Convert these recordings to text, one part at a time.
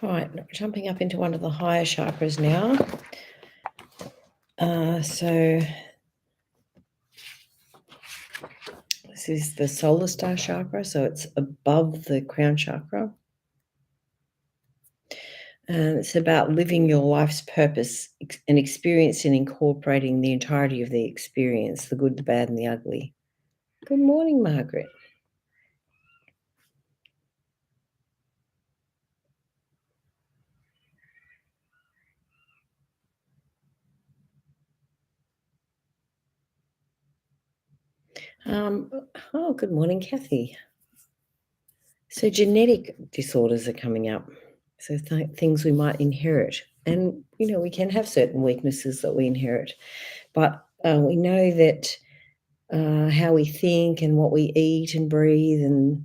All right, jumping up into one of the higher chakras now. So this is the solar star chakra, so it's above the crown chakra. And it's about living your life's purpose and experiencing and incorporating the entirety of the experience, the good, the bad, and the ugly. Good morning, Margaret. Good morning, Kathy. So genetic disorders are coming up. So things we might inherit. And, we can have certain weaknesses that we inherit. But we know that how we think and what we eat and breathe and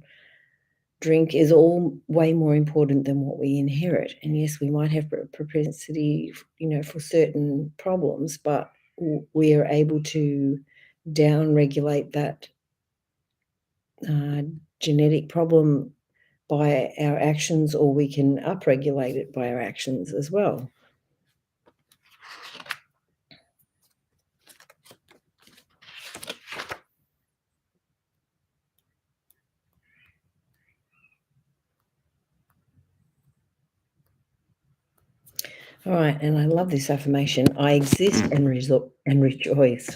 drink is all way more important than what we inherit. And yes, we might have propensity, for certain problems, but we are able to down-regulate that genetic problem by our actions, or we can upregulate it by our actions as well. All right, and I love this affirmation. I exist and rejoice.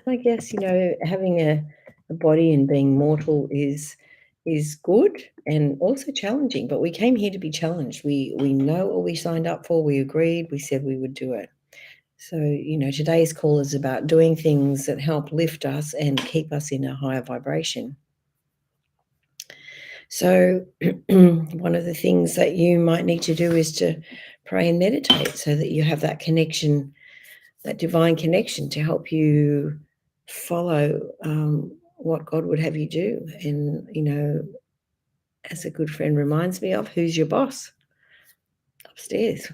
I guess, having a body and being mortal is good and also challenging, but we came here to be challenged. We know what we signed up for, we agreed, we said we would do it. So, today's call is about doing things that help lift us and keep us in a higher vibration. So one of the things that you might need to do is to pray and meditate so that you have that connection, that divine connection, to help you follow what God would have you do. And, as a good friend reminds me of, who's your boss? Upstairs.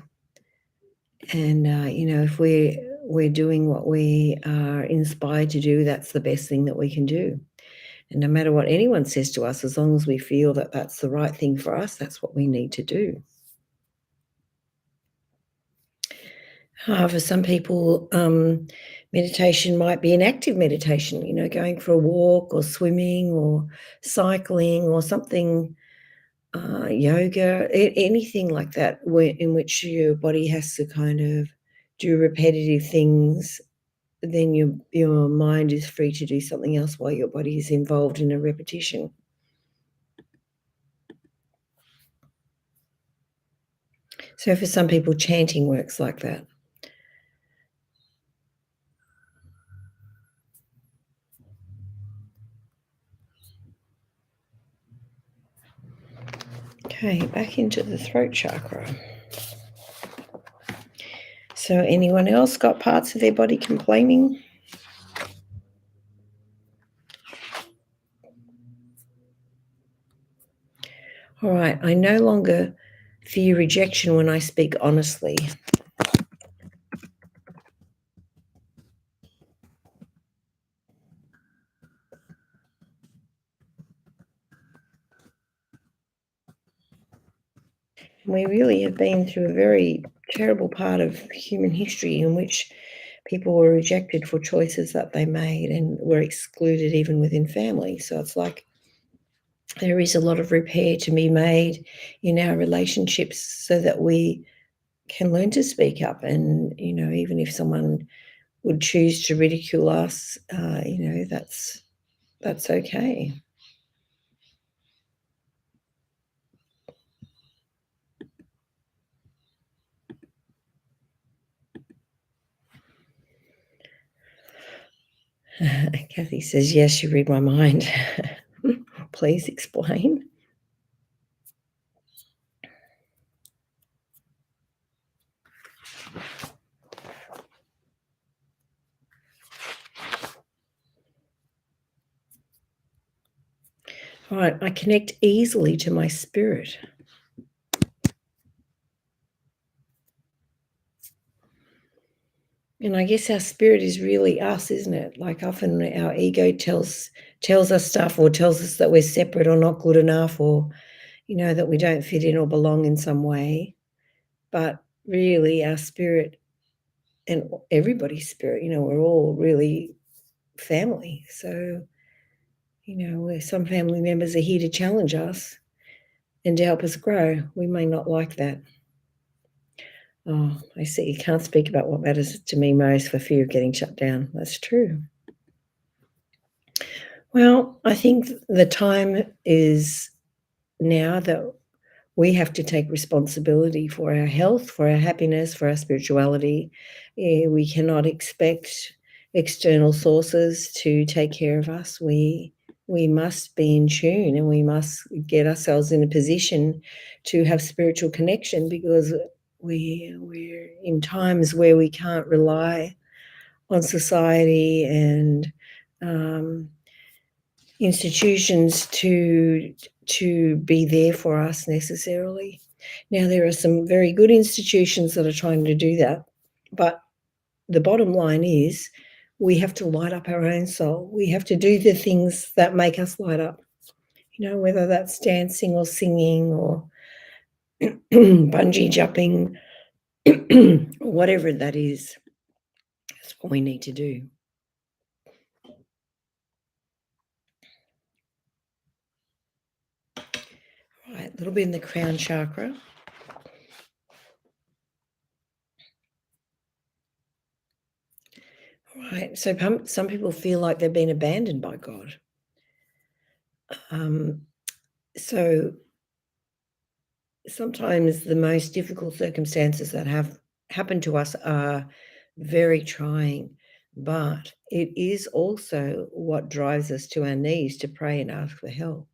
And, if we're doing what we are inspired to do, that's the best thing that we can do. And no matter what anyone says to us, as long as we feel that that's the right thing for us, that's what we need to do. For some people, meditation might be an active meditation, going for a walk or swimming or cycling or something, yoga, anything like that, in which your body has to kind of do repetitive things. Then your mind is free to do something else while your body is involved in a repetition. So for some people, chanting works like that. Okay, back into the throat chakra. So anyone else got parts of their body complaining? All right, I no longer fear rejection when I speak honestly. We really have been through a very terrible part of human history in which people were rejected for choices that they made and were excluded even within family. So it's like there is a lot of repair to be made in our relationships so that we can learn to speak up. And, even if someone would choose to ridicule us, that's okay. Kathy says, yes, you read my mind. Please explain. All right, I connect easily to my spirit. And I guess our spirit is really us, isn't it? Like often our ego tells us stuff, or tells us that we're separate or not good enough, or, that we don't fit in or belong in some way, but really our spirit and everybody's spirit, we're all really family. So, where some family members are here to challenge us and to help us grow. We may not like that. Oh, I see. You can't speak about what matters to me most for fear of getting shut down. That's true. Well, I think the time is now that we have to take responsibility for our health, for our happiness, for our spirituality. We cannot expect external sources to take care of us. We must be in tune, and we must get ourselves in a position to have spiritual connection, because we're in times where we can't rely on society and institutions to be there for us necessarily. Now, there are some very good institutions that are trying to do that, but the bottom line is we have to light up our own soul. We have to do the things that make us light up, whether that's dancing or singing or bungee jumping, whatever that is. That's what we need to do. Right, a little bit in the crown chakra. Right, so some people feel like they've been abandoned by God. So sometimes the most difficult circumstances that have happened to us are very trying, but it is also what drives us to our knees to pray and ask for help.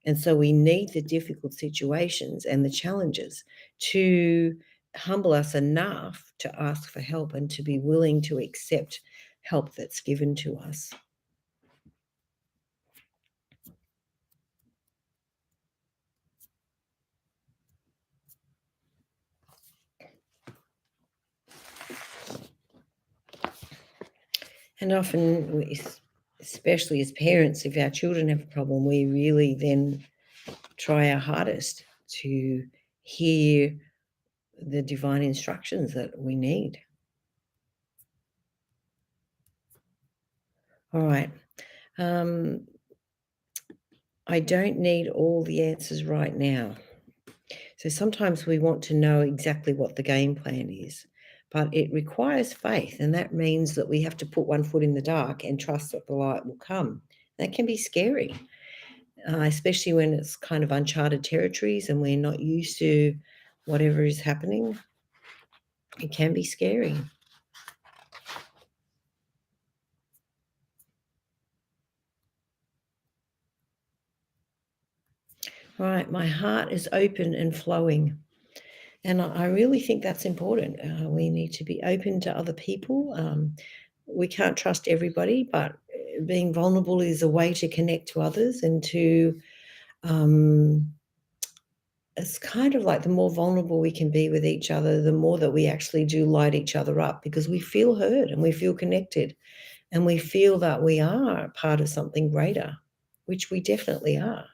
And so we need the difficult situations and the challenges to humble us enough to ask for help and to be willing to accept help that's given to us. And often, especially as parents, if our children have a problem, we really then try our hardest to hear the divine instructions that we need. All right. I don't need all the answers right now. So sometimes we want to know exactly what the game plan is, but it requires faith, and that means that we have to put one foot in the dark and trust that the light will come. That can be scary, especially when it's kind of uncharted territories and we're not used to whatever is happening. It can be scary. Right, my heart is open and flowing. And I really think that's important. We need to be open to other people. We can't trust everybody, but being vulnerable is a way to connect to others and to, it's kind of like the more vulnerable we can be with each other, the more that we actually do light each other up, because we feel heard and we feel connected and we feel that we are part of something greater, which we definitely are.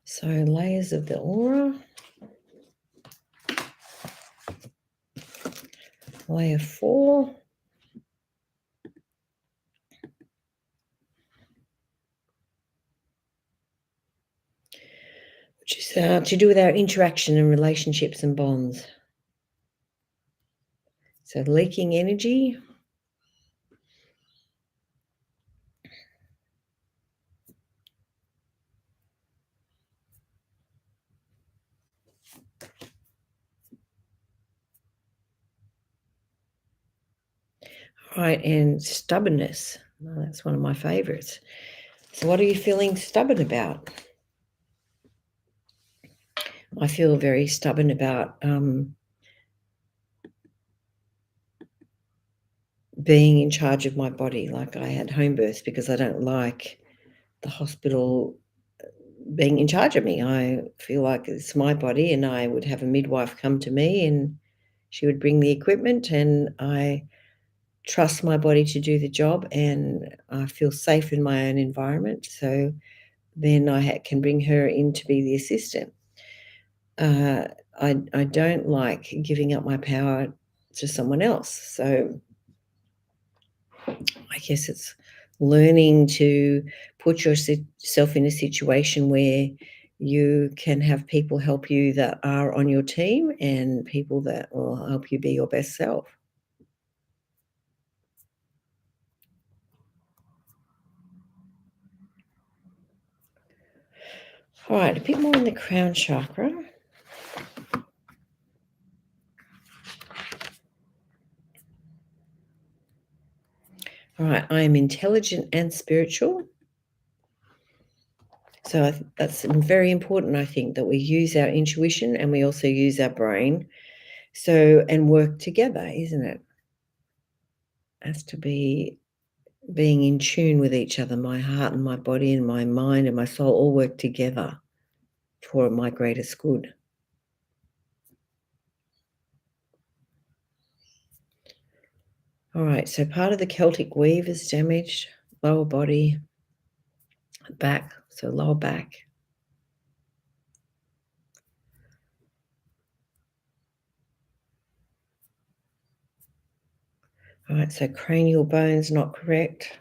So layers of the aura. Layer 4. Which is to do with our interaction and relationships and bonds. So leaking energy. Right, and stubbornness. Well, that's one of my favorites. So what are you feeling stubborn about? I feel very stubborn about being in charge of my body. Like, I had home births because I don't like the hospital being in charge of me. I feel like it's my body, and I would have a midwife come to me and she would bring the equipment, and I trust my body to do the job, and I feel safe in my own environment. So then I can bring her in to be the assistant. Uh, I don't like giving up my power to someone else. So I guess it's learning to put yourself in a situation where you can have people help you that are on your team and people that will help you be your best self. All right, a bit more in the crown chakra. All right, I am intelligent and spiritual. So that's very important, I think, that we use our intuition and we also use our brain. So, and work together, isn't it? Has to be being in tune with each other. My heart and my body and my mind and my soul all work together for my greatest good. All right, so part of the Celtic weave is damaged, lower body, back, so lower back. All right, so cranial bones not correct.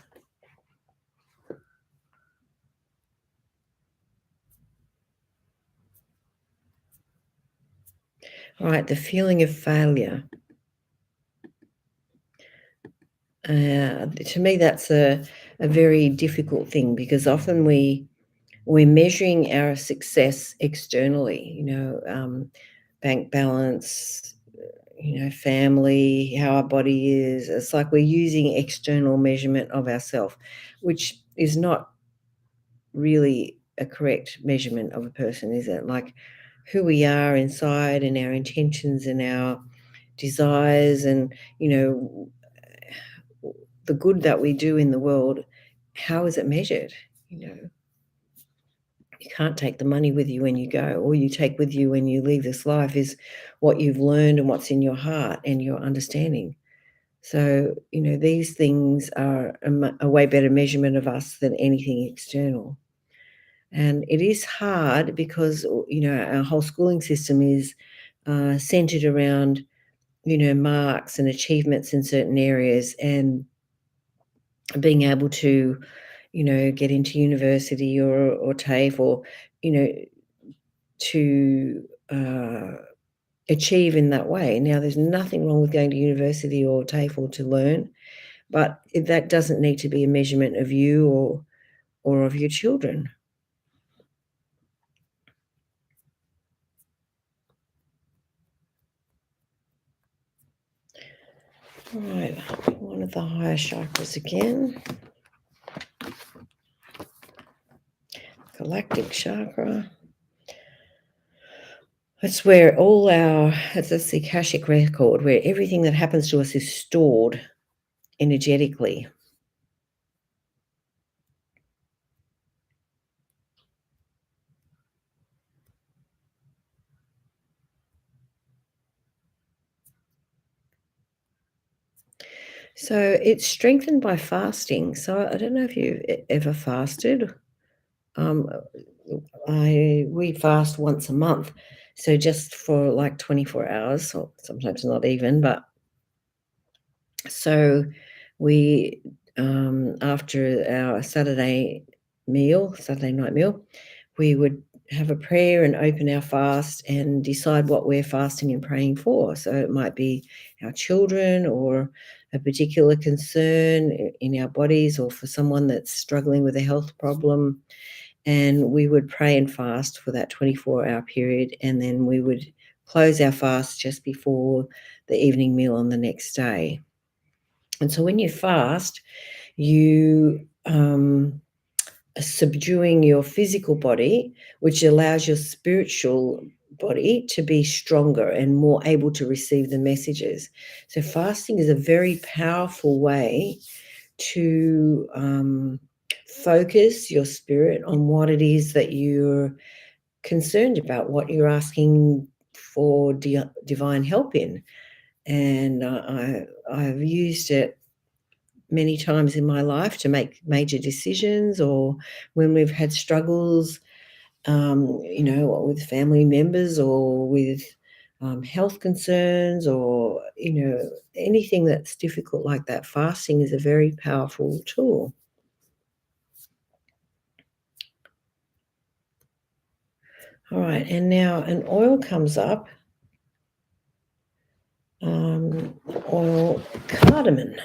All right, the feeling of failure. To me, that's a very difficult thing because often we're measuring our success externally, bank balance, family, how our body is. It's like we're using external measurement of ourselves, which is not really a correct measurement of a person, is it? Like who we are inside and our intentions and our desires and, the good that we do in the world, how is it measured? You know, you can't take the money with you when you go. All you take with you when you leave this life is what you've learned and what's in your heart and your understanding. So, these things are a way better measurement of us than anything external. And it is hard because, our whole schooling system is centered around, marks and achievements in certain areas and being able to, get into university or TAFE or, you know, to achieve in that way. Now, there's nothing wrong with going to university or TAFE to learn, but that doesn't need to be a measurement of you or of your children. All right, one of the higher chakras again. Galactic chakra. That's where that's the Akashic record, where everything that happens to us is stored energetically. So it's strengthened by fasting. So I don't know if you've ever fasted. Um, we fast once a month, so just for like 24 hours, or sometimes not even. But so we, after our Saturday night meal, we would have a prayer and open our fast and decide what we're fasting and praying for. So it might be our children or a particular concern in our bodies or for someone that's struggling with a health problem. And we would pray and fast for that 24-hour period. And then we would close our fast just before the evening meal on the next day. And so when you fast, you are subduing your physical body, which allows your spiritual body to be stronger and more able to receive the messages. So fasting is a very powerful way to focus your spirit on what it is that you're concerned about, what you're asking for divine help in. And I've used it many times in my life to make major decisions, or when we've had struggles, with family members, or with health concerns, or, anything that's difficult like that. Fasting is a very powerful tool. All right, and now an oil comes up, oil cardamom.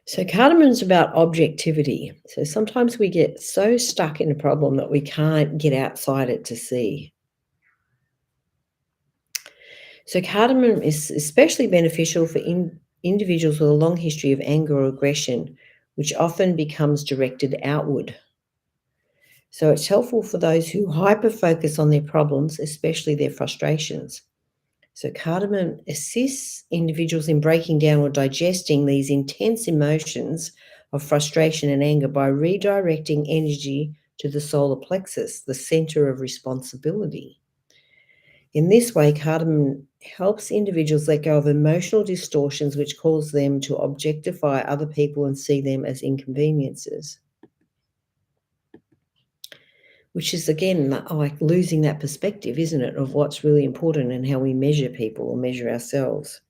So cardamon's about objectivity. So sometimes we get so stuck in a problem that we can't get outside it to see. So cardamom is especially beneficial for individuals with a long history of anger or aggression, which often becomes directed outward. So it's helpful for those who hyper focus on their problems, especially their frustrations. So cardamom assists individuals in breaking down or digesting these intense emotions of frustration and anger by redirecting energy to the solar plexus, the center of responsibility. In this way, cardamom helps individuals let go of emotional distortions which cause them to objectify other people and see them as inconveniences, which is again like losing that perspective, isn't it, of what's really important and how we measure people or measure ourselves.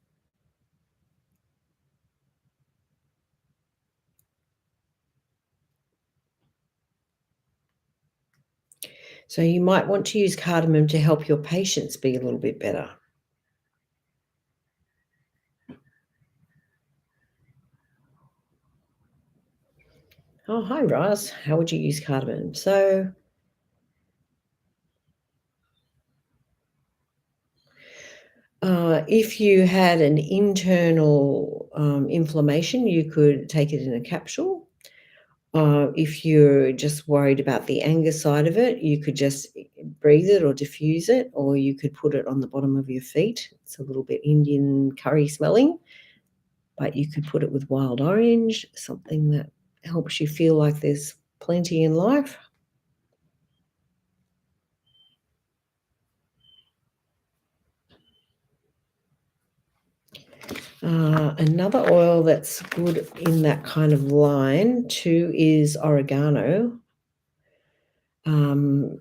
So you might want to use cardamom to help your patients be a little bit better. Oh, hi, Ross. How would you use cardamom? So, if you had an internal inflammation, you could take it in a capsule. If you're just worried about the anger side of it, you could just breathe it or diffuse it, or you could put it on the bottom of your feet. It's a little bit Indian curry smelling, but you could put it with wild orange, something that helps you feel like there's plenty in life. Another oil that's good in that kind of line too is oregano. Um,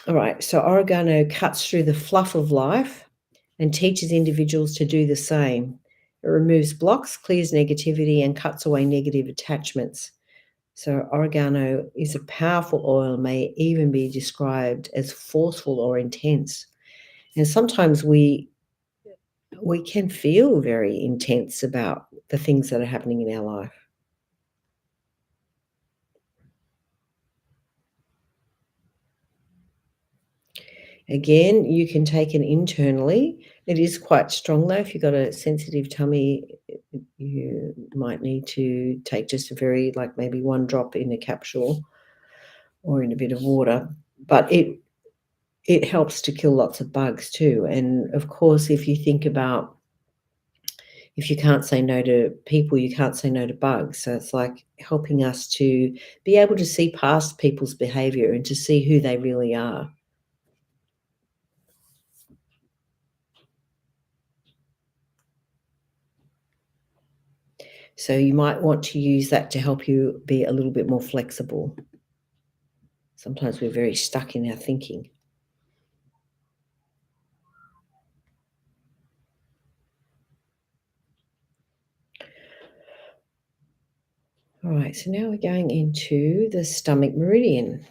all right, so oregano cuts through the fluff of life and teaches individuals to do the same. It removes blocks, clears negativity, and cuts away negative attachments. So oregano is a powerful oil, may even be described as forceful or intense. And sometimes we can feel very intense about the things that are happening in our life. Again, you can take it internally. It is quite strong though. If you've got a sensitive tummy, you might need to take just a very, like maybe one drop in a capsule or in a bit of water. But it helps to kill lots of bugs too. And of course, if you think about, if you can't say no to people, you can't say no to bugs. So it's like helping us to be able to see past people's behavior and to see who they really are. So you might want to use that to help you be a little bit more flexible. Sometimes we're very stuck in our thinking. All right, so now we're going into the stomach meridian.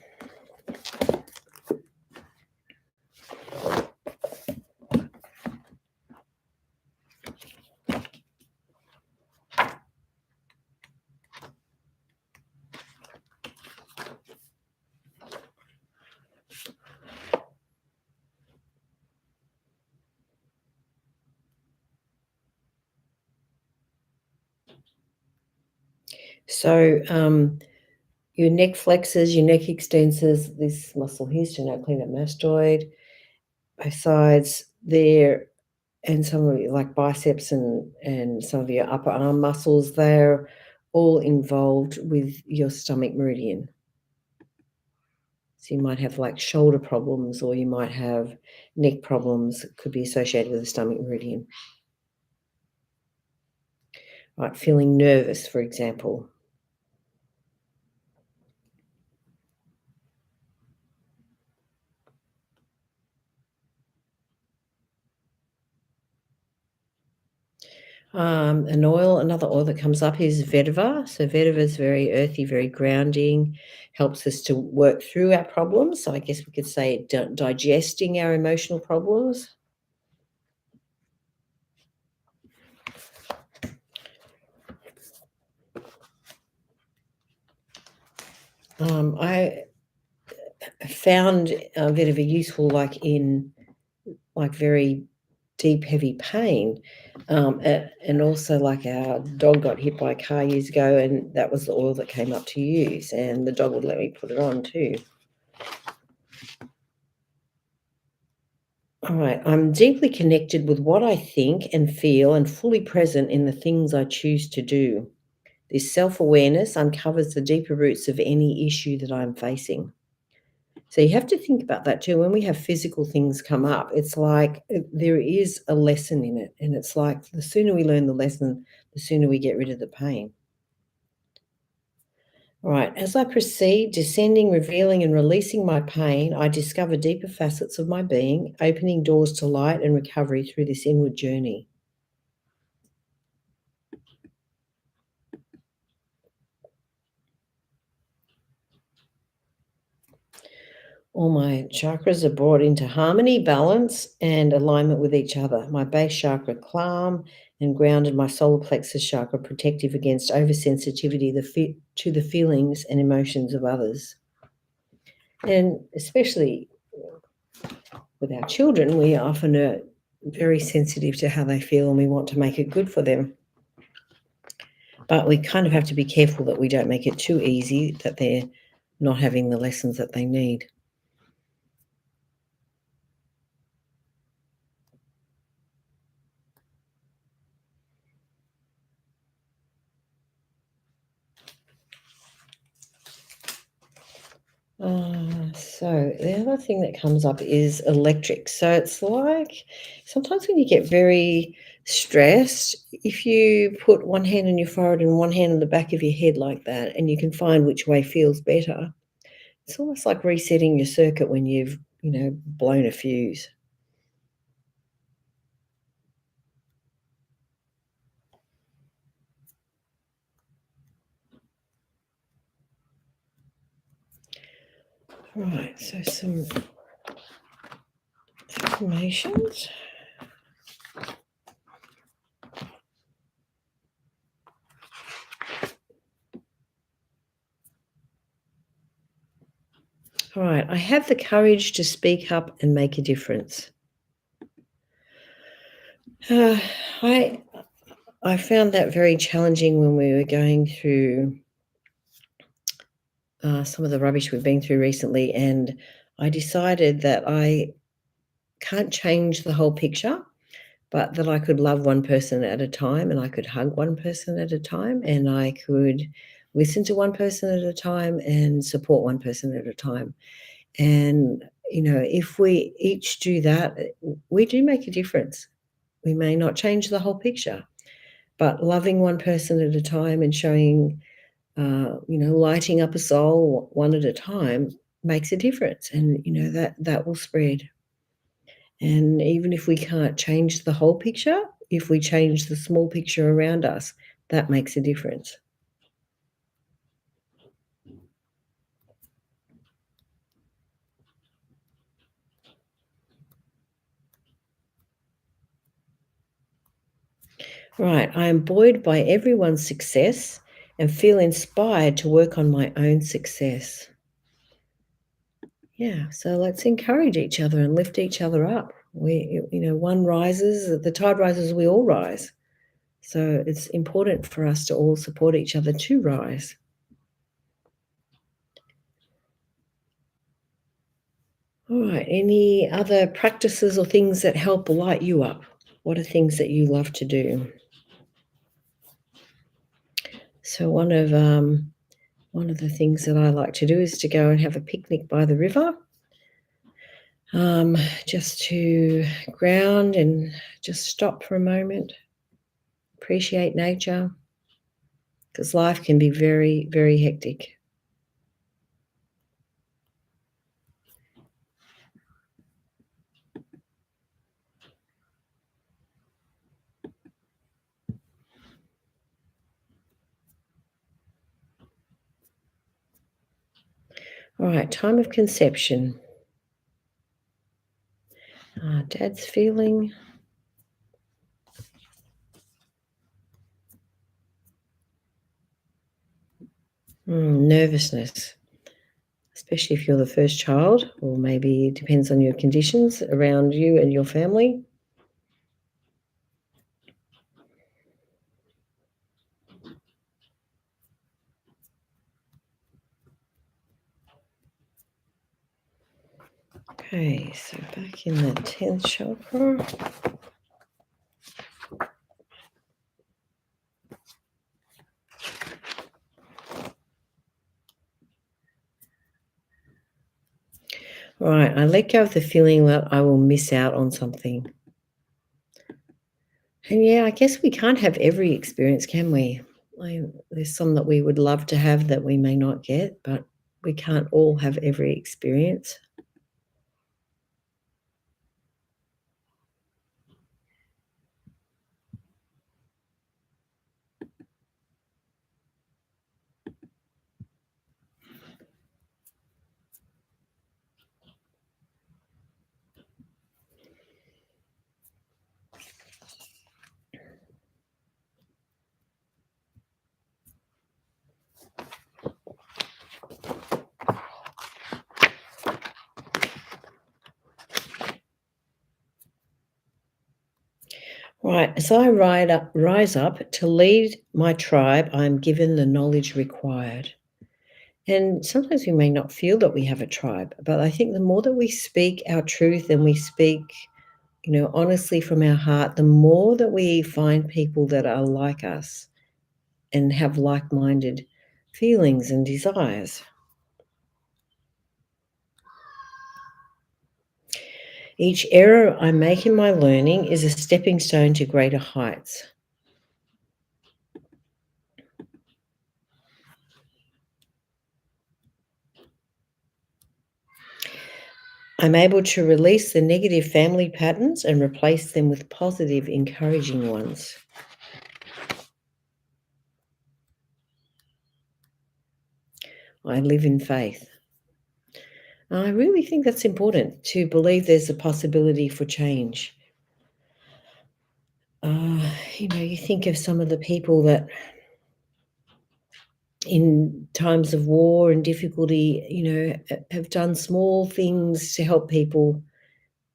So your neck flexors, your neck extensors, this muscle here, sternocleidomastoid, both sides there, and some of your like biceps and some of your upper arm muscles there, all involved with your stomach meridian. So you might have like shoulder problems, or you might have neck problems that could be associated with the stomach meridian. Right, feeling nervous, for example. Another oil that comes up is vetiver. So vetiver is very earthy, very grounding, helps us to work through our problems. So I guess we could say digesting our emotional problems. I found vetiver useful, like in very deep, heavy pain. And also, like, our dog got hit by a car years ago, and that was the oil that came up to use, and the dog would let me put it on too. All right, I'm deeply connected with what I think and feel and fully present in the things I choose to do. This self-awareness uncovers the deeper roots of any issue that I'm facing. So you have to think about that too. When we have physical things come up, it's like there is a lesson in it. And it's like the sooner we learn the lesson, the sooner we get rid of the pain. All right, as I proceed, descending, revealing, and releasing my pain, I discover deeper facets of my being, opening doors to light and recovery through this inward journey. All my chakras are brought into harmony, balance, and alignment with each other. My base chakra calm and grounded, my solar plexus chakra protective against oversensitivity to the feelings and emotions of others. And especially with our children, we often are very sensitive to how they feel, and we want to make it good for them. But we kind of have to be careful that we don't make it too easy, that they're not having the lessons that they need. So the other thing that comes up is electric. So it's like sometimes when you get very stressed, if you put one hand on your forehead and one hand on the back of your head like that, and you can find which way feels better, it's almost like resetting your circuit when you've, blown a fuse. Right, so some affirmations. All right, I have the courage to speak up and make a difference. Uh, I I found that very challenging when we were going through some of the rubbish we've been through recently, and I decided that I can't change the whole picture, but that I could love one person at a time, and I could hug one person at a time, and I could listen to one person at a time and support one person at a time. And, if we each do that, we do make a difference. We may not change the whole picture, but loving one person at a time and showing, lighting up a soul one at a time makes a difference, and that will spread. And even if we can't change the whole picture, if we change the small picture around us, that makes a difference. Right, I am buoyed by everyone's success and feel inspired to work on my own success. Yeah, so let's encourage each other and lift each other up. One rises, the tide rises, we all rise. So it's important for us to all support each other to rise. All right, any other practices or things that help light you up? What are things that you love to do? So one of the things that I like to do is to go and have a picnic by the river, just to ground and just stop for a moment, appreciate nature, because life can be very, very hectic. All right, time of conception. Dad's feeling. Nervousness, especially if you're the first child, or maybe it depends on your conditions around you and your family. Okay, so back in the 10th chakra. All right, I let go of the feeling that I will miss out on something. And yeah, I guess we can't have every experience, can we? There's some that we would love to have that we may not get, but we can't all have every experience. Right, as I rise up to lead my tribe, I am given the knowledge required. And sometimes we may not feel that we have a tribe, but I think the more that we speak our truth and we speak, honestly from our heart, the more that we find people that are like us and have like-minded feelings and desires. Each error I make in my learning is a stepping stone to greater heights. I'm able to release the negative family patterns and replace them with positive, encouraging ones. I live in faith. I really think that's important, to believe there's a possibility for change. You think of some of the people that in times of war and difficulty, have done small things to help people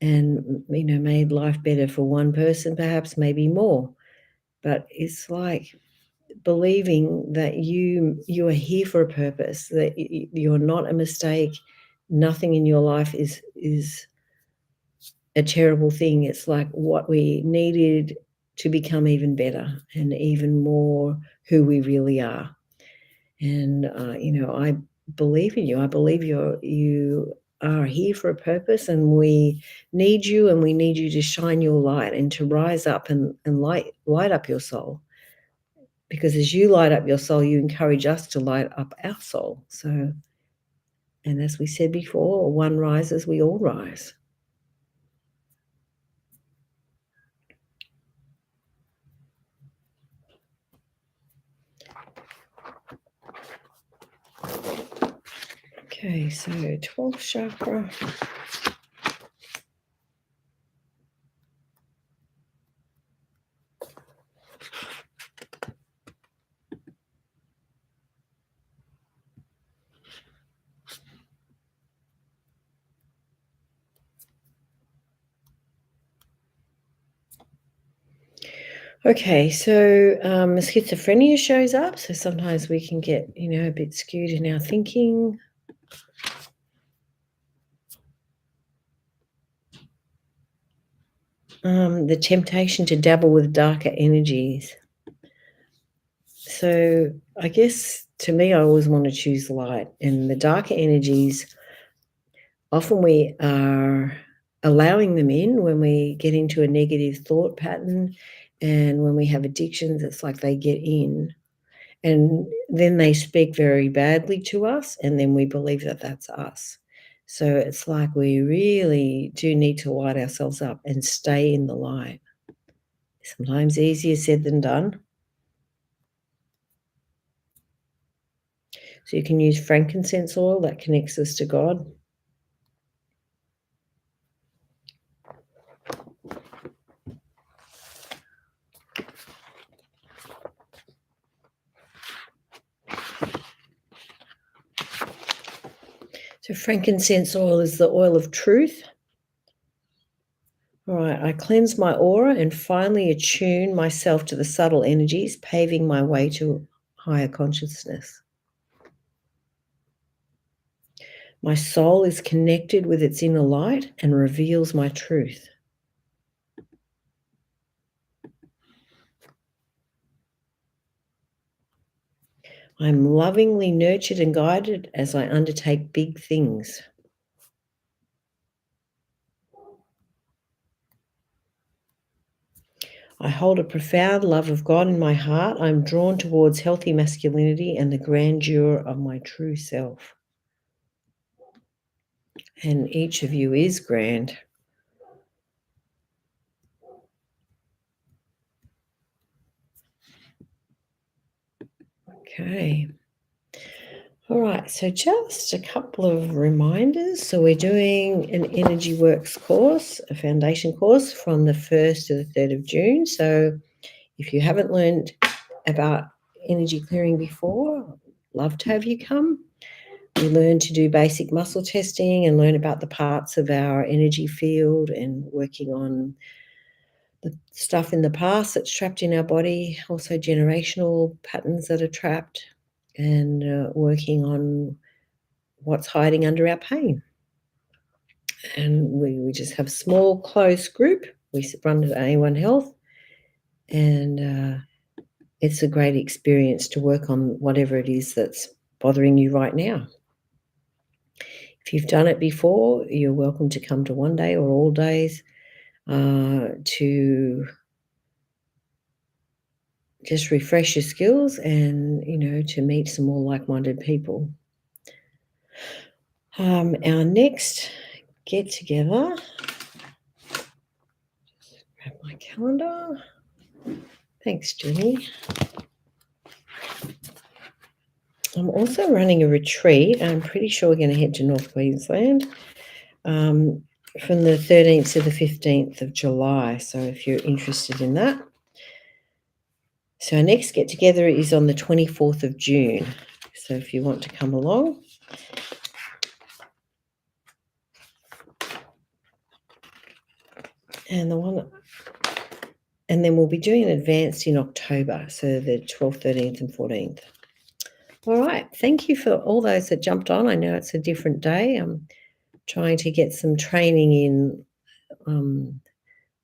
and, made life better for one person, perhaps maybe more. But it's like believing that you are here for a purpose, that you're not a mistake. Nothing in your life is a terrible thing. It's like what we needed to become even better and even more who we really are. And I believe in you. I believe you are here for a purpose, and we need you, and we need you to shine your light and to rise up and light up your soul. Because as you light up your soul, you encourage us to light up our soul. So, and as we said before, one rises, we all rise. Okay, so 12th chakra. Okay, so schizophrenia shows up. So sometimes we can get, a bit skewed in our thinking. The temptation to dabble with darker energies. So I guess to me, I always want to choose light, and the darker energies, often we are allowing them in when we get into a negative thought pattern, and when we have addictions, it's like they get in, and then they speak very badly to us, and then we believe that that's us. So it's like we really do need to light ourselves up and stay in the light. Sometimes easier said than done. So you can use frankincense oil, that connects us to God. So frankincense oil is the oil of truth. All right, I cleanse my aura and finally attune myself to the subtle energies, paving my way to higher consciousness. My soul is connected with its inner light and reveals my truth. I'm lovingly nurtured and guided as I undertake big things. I hold a profound love of God in my heart. I'm drawn towards healthy masculinity and the grandeur of my true self. And each of you is grand. Okay. All right, so just a couple of reminders. So we're doing an Energy Works course, a foundation course from the 1st to the 3rd of June. So if you haven't learned about energy clearing before, love to have you come. We learn to do basic muscle testing and learn about the parts of our energy field and working on the stuff in the past that's trapped in our body, also generational patterns that are trapped, and working on what's hiding under our pain. And we just have a small, close group. We run at A1 Health, and it's a great experience to work on whatever it is that's bothering you right now. If you've done it before, you're welcome to come to one day or all days to just refresh your skills and, to meet some more like-minded people. Our next get-together, just grab my calendar. Thanks, Jenny. I'm also running a retreat. I'm pretty sure we're going to head to North Queensland from the 13th to the 15th of July. So if you're interested in that. So our next get-together is on the 24th of June. So if you want to come along. And then we'll be doing an advanced in October, so the 12th, 13th and 14th. All right. Thank you for all those that jumped on. I know it's a different day. I'm trying to get some training in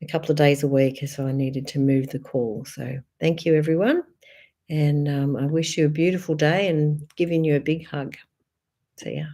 a couple of days a week, so I needed to move the call. So thank you, everyone. And I wish you a beautiful day and giving you a big hug. See ya.